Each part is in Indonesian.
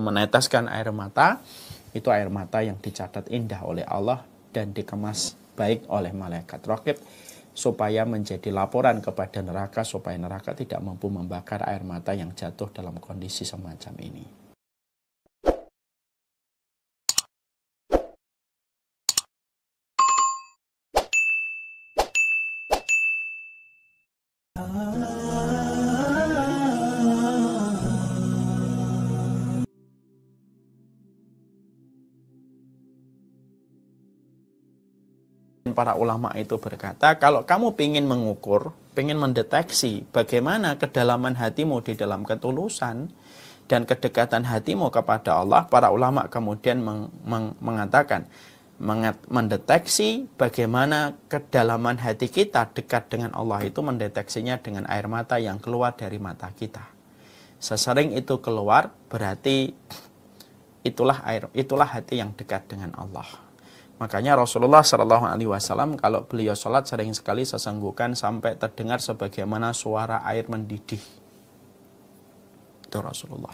meneteskan air mata, itu air mata yang dicatat indah oleh Allah dan dikemas baik oleh malaikat raqib, supaya menjadi laporan kepada neraka, supaya neraka tidak mampu membakar air mata yang jatuh dalam kondisi semacam ini. Para ulama itu berkata, kalau kamu ingin mengukur, ingin mendeteksi bagaimana kedalaman hatimu di dalam ketulusan dan kedekatan hatimu kepada Allah, para ulama kemudian mengatakan, mendeteksi bagaimana kedalaman hati kita dekat dengan Allah itu mendeteksinya dengan air mata yang keluar dari mata kita. Sesering itu keluar, berarti itulah hati yang dekat dengan Allah. Makanya Rasulullah SAW kalau beliau sholat sering sekali sesenggukan sampai terdengar sebagaimana suara air mendidih. Itu Rasulullah.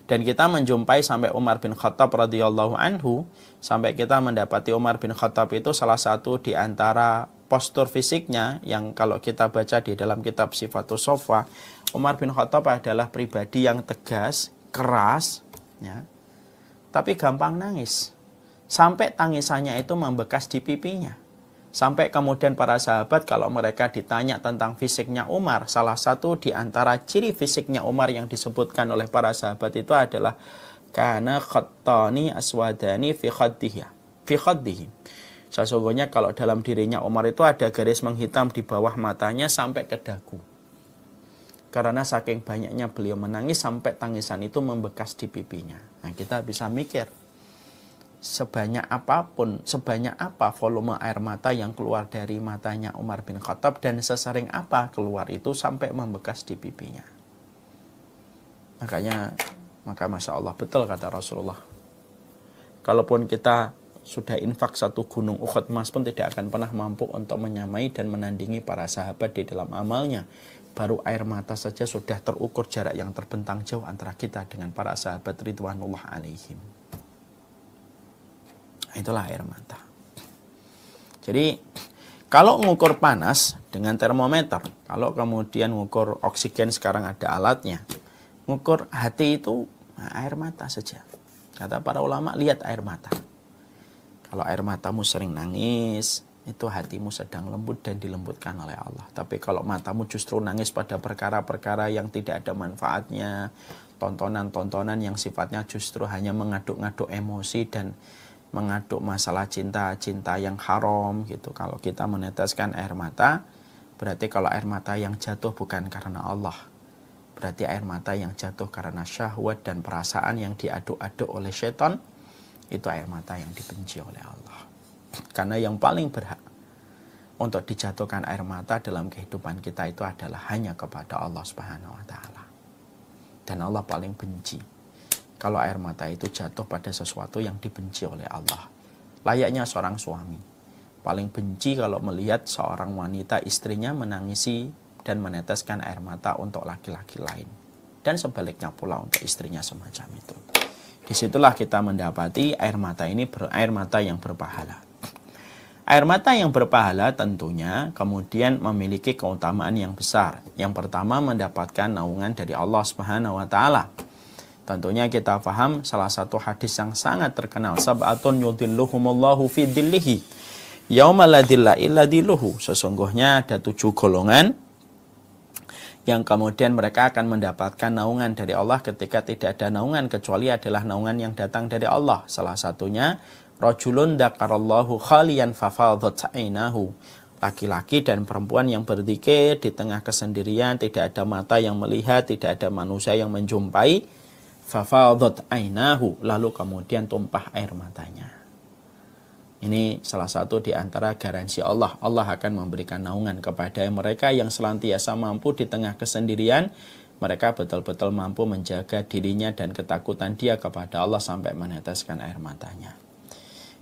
Dan kita menjumpai sampai Umar bin Khattab radhiyallahu anhu, sampai kita mendapati Umar bin Khattab itu salah satu di antara postur fisiknya yang kalau kita baca di dalam kitab Sifatus Shofah, Umar bin Khattab adalah pribadi yang tegas, keras, ya, tapi gampang nangis. Sampai tangisannya itu membekas di pipinya. Sampai kemudian para sahabat kalau mereka ditanya tentang fisiknya Umar, salah satu di antara ciri fisiknya Umar yang disebutkan oleh para sahabat itu adalah kana khattani aswadani fi khaddihi. Sesungguhnya kalau dalam dirinya Umar itu ada garis menghitam di bawah matanya sampai ke dagu. Karena saking banyaknya beliau menangis sampai tangisan itu membekas di pipinya. Nah, kita bisa mikir sebanyak apa volume air mata yang keluar dari matanya Umar bin Khattab dan sesering apa keluar itu sampai membekas di pipinya. Maka Masya Allah, betul kata Rasulullah. Kalaupun kita sudah infak satu gunung Uhud emas pun tidak akan pernah mampu untuk menyamai dan menandingi para sahabat di dalam amalnya. Baru air mata saja sudah terukur jarak yang terbentang jauh antara kita dengan para sahabat ridwanullah alaihim. Itulah air mata. Jadi kalau mengukur panas dengan termometer, kalau kemudian mengukur oksigen sekarang ada alatnya, mengukur hati itu air mata saja. Kata para ulama, lihat air mata. Kalau air matamu sering nangis, itu hatimu sedang lembut dan dilembutkan oleh Allah. Tapi kalau matamu justru nangis pada perkara-perkara yang tidak ada manfaatnya, tontonan-tontonan yang sifatnya justru hanya mengaduk-ngaduk emosi dan mengaduk masalah cinta-cinta yang haram gitu. Kalau kita meneteskan air mata, berarti kalau air mata yang jatuh bukan karena Allah, berarti air mata yang jatuh karena syahwat dan perasaan yang diaduk-aduk oleh syaitan, itu air mata yang dibenci oleh Allah. Karena yang paling berhak untuk dijatuhkan air mata dalam kehidupan kita itu adalah hanya kepada Allah Subhanahu wa taala. Dan Allah paling benci kalau air mata itu jatuh pada sesuatu yang dibenci oleh Allah. Layaknya seorang suami paling benci kalau melihat seorang wanita istrinya menangisi dan meneteskan air mata untuk laki-laki lain. Dan sebaliknya pula untuk istrinya semacam itu. Disitulah kita mendapati air mata ini air mata yang berpahala. Air mata yang berpahala tentunya kemudian memiliki keutamaan yang besar. Yang pertama mendapatkan naungan dari Allah Subhanahu wa taala. Tentunya kita paham salah satu hadis yang sangat terkenal, sab'atun yudhilluhumullahu fi dhillihi yauma la dhilla illa dhilluhu. Sesungguhnya ada 7 golongan yang kemudian mereka akan mendapatkan naungan dari Allah ketika tidak ada naungan kecuali adalah naungan yang datang dari Allah. Salah satunya rajulun dzakarallahu khaliyan fafadat ainahu. Laki-laki dan perempuan yang berzikir di tengah kesendirian, tidak ada mata yang melihat, tidak ada manusia yang menjumpai. Fafadat ainahu, lalu kemudian tumpah air matanya. Ini salah satu di antara garansi Allah. Allah akan memberikan naungan kepada mereka yang senantiasa mampu di tengah kesendirian. Mereka betul-betul mampu menjaga dirinya dan ketakutan dia kepada Allah sampai meneteskan air matanya.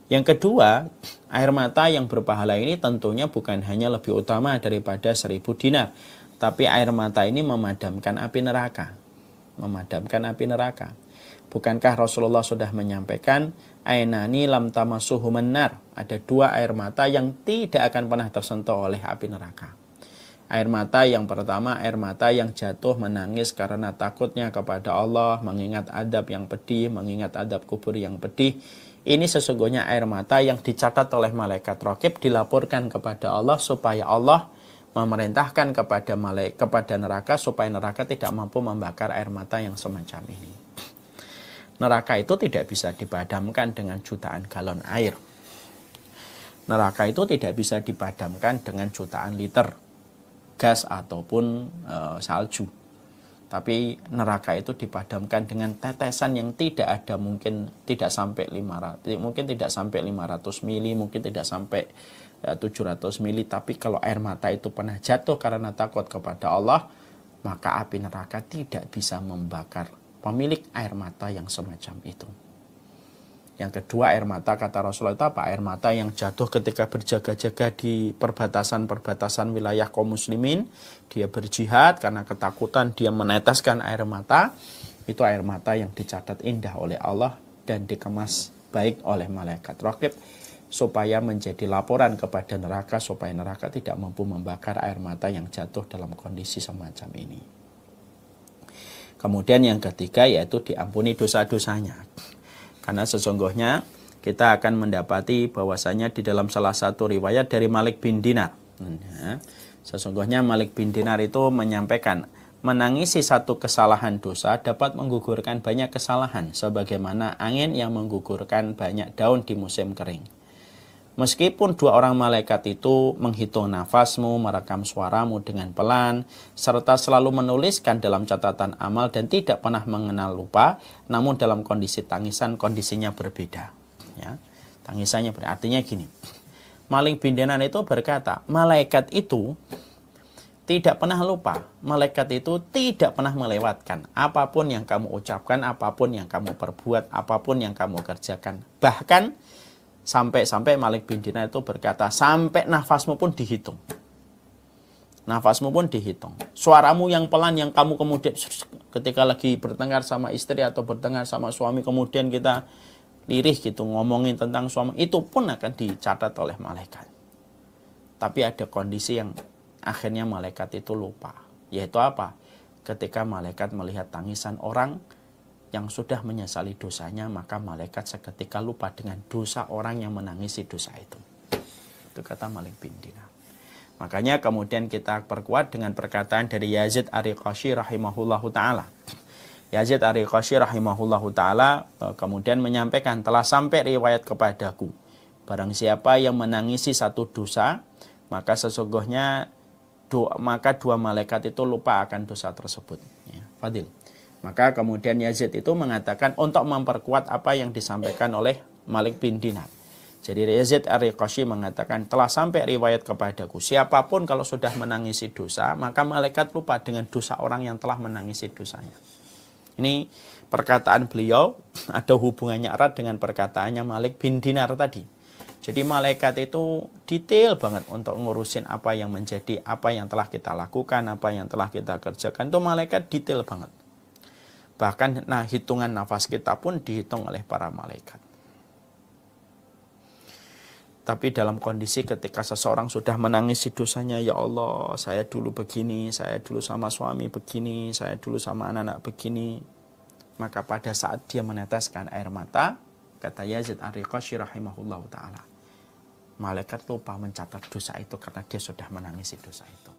Yang kedua, air mata yang berpahala ini tentunya bukan hanya lebih utama daripada 1000 dinar. Tapi air mata ini memadamkan api neraka. Bukankah Rasulullah sudah menyampaikan, ainani lam tamassuhumun nar, ada dua air mata yang tidak akan pernah tersentuh oleh api neraka. Air mata yang pertama, air mata yang jatuh menangis karena takutnya kepada Allah, mengingat adab yang pedih, mengingat adab kubur yang pedih. Ini sesungguhnya air mata yang dicatat oleh malaikat raqib, dilaporkan kepada Allah supaya Allah memerintahkan kepada neraka supaya neraka tidak mampu membakar air mata yang semacam ini. Neraka itu tidak bisa dipadamkan dengan jutaan galon air. Neraka itu tidak bisa dipadamkan dengan jutaan liter gas ataupun salju. Tapi neraka itu dipadamkan dengan tetesan yang tidak ada, mungkin tidak sampai 500 mili, mungkin tidak sampai 700 mili. Tapi kalau air mata itu pernah jatuh karena takut kepada Allah, maka api neraka tidak bisa membakar pemilik air mata yang semacam itu. Yang kedua, air mata, kata Rasulullah itu apa? Air mata yang jatuh ketika berjaga-jaga di perbatasan-perbatasan wilayah kaum muslimin. Dia berjihad karena ketakutan, dia meneteskan air mata. Itu air mata yang dicatat indah oleh Allah dan dikemas baik oleh malaikat raqib, supaya menjadi laporan kepada neraka, supaya neraka tidak mampu membakar air mata yang jatuh dalam kondisi semacam ini. Kemudian yang ketiga, yaitu diampuni dosa-dosanya. Karena sesungguhnya kita akan mendapati bahwasanya di dalam salah satu riwayat dari Malik bin Dinar, sesungguhnya Malik bin Dinar itu menyampaikan, menangisi satu kesalahan dosa dapat menggugurkan banyak kesalahan, sebagaimana angin yang menggugurkan banyak daun di musim kering. Meskipun dua orang malaikat itu menghitung nafasmu, merekam suaramu dengan pelan, serta selalu menuliskan dalam catatan amal dan tidak pernah mengenal lupa, namun dalam kondisi tangisan kondisinya berbeda. Ya, tangisannya berbeda. Artinya gini, Malik bin Dinar itu berkata, malaikat itu tidak pernah lupa, malaikat itu tidak pernah melewatkan apapun yang kamu ucapkan, apapun yang kamu perbuat, apapun yang kamu kerjakan. Bahkan sampai Malik bin Dinar itu berkata, sampai nafasmu pun dihitung. Nafasmu pun dihitung. Suaramu yang pelan yang kamu kemudian ketika lagi bertengkar sama istri atau bertengkar sama suami, kemudian kita lirih gitu ngomongin tentang suami, itu pun akan dicatat oleh malaikat. Tapi ada kondisi yang akhirnya malaikat itu lupa. Yaitu apa? Ketika malaikat melihat tangisan orang yang sudah menyesali dosanya, maka malaikat seketika lupa dengan dosa orang yang menangisi dosa itu. Itu kata Malik bin Dinar. Makanya kemudian kita perkuat dengan perkataan dari Yazid Ar-Riqashi rahimahullahu ta'ala. Yazid Ar-Riqashi rahimahullahu ta'ala kemudian menyampaikan, telah sampai riwayat kepadaku, barang siapa yang menangisi satu dosa, maka sesungguhnya maka dua malaikat itu lupa akan dosa tersebut. Ya, Fadil. Maka kemudian Yazid itu mengatakan untuk memperkuat apa yang disampaikan oleh Malik bin Dinar. Jadi Yazid Ar-Riqashi mengatakan, telah sampai riwayat kepadaku, siapapun kalau sudah menangisi dosa, maka malaikat lupa dengan dosa orang yang telah menangisi dosanya. Ini perkataan beliau ada hubungannya erat dengan perkataannya Malik bin Dinar tadi. Jadi malaikat itu detail banget untuk ngurusin apa yang menjadi, apa yang telah kita lakukan, apa yang telah kita kerjakan. Itu malaikat detail banget. Bahkan hitungan nafas kita pun dihitung oleh para malaikat. Tapi dalam kondisi ketika seseorang sudah menangisi dosanya, ya Allah, saya dulu begini, saya dulu sama suami begini, saya dulu sama anak-anak begini. Maka pada saat dia meneteskan air mata, kata Yazid Ar-Riqashi rahimahullah ta'ala, malaikat lupa mencatat dosa itu karena dia sudah menangisi dosa itu.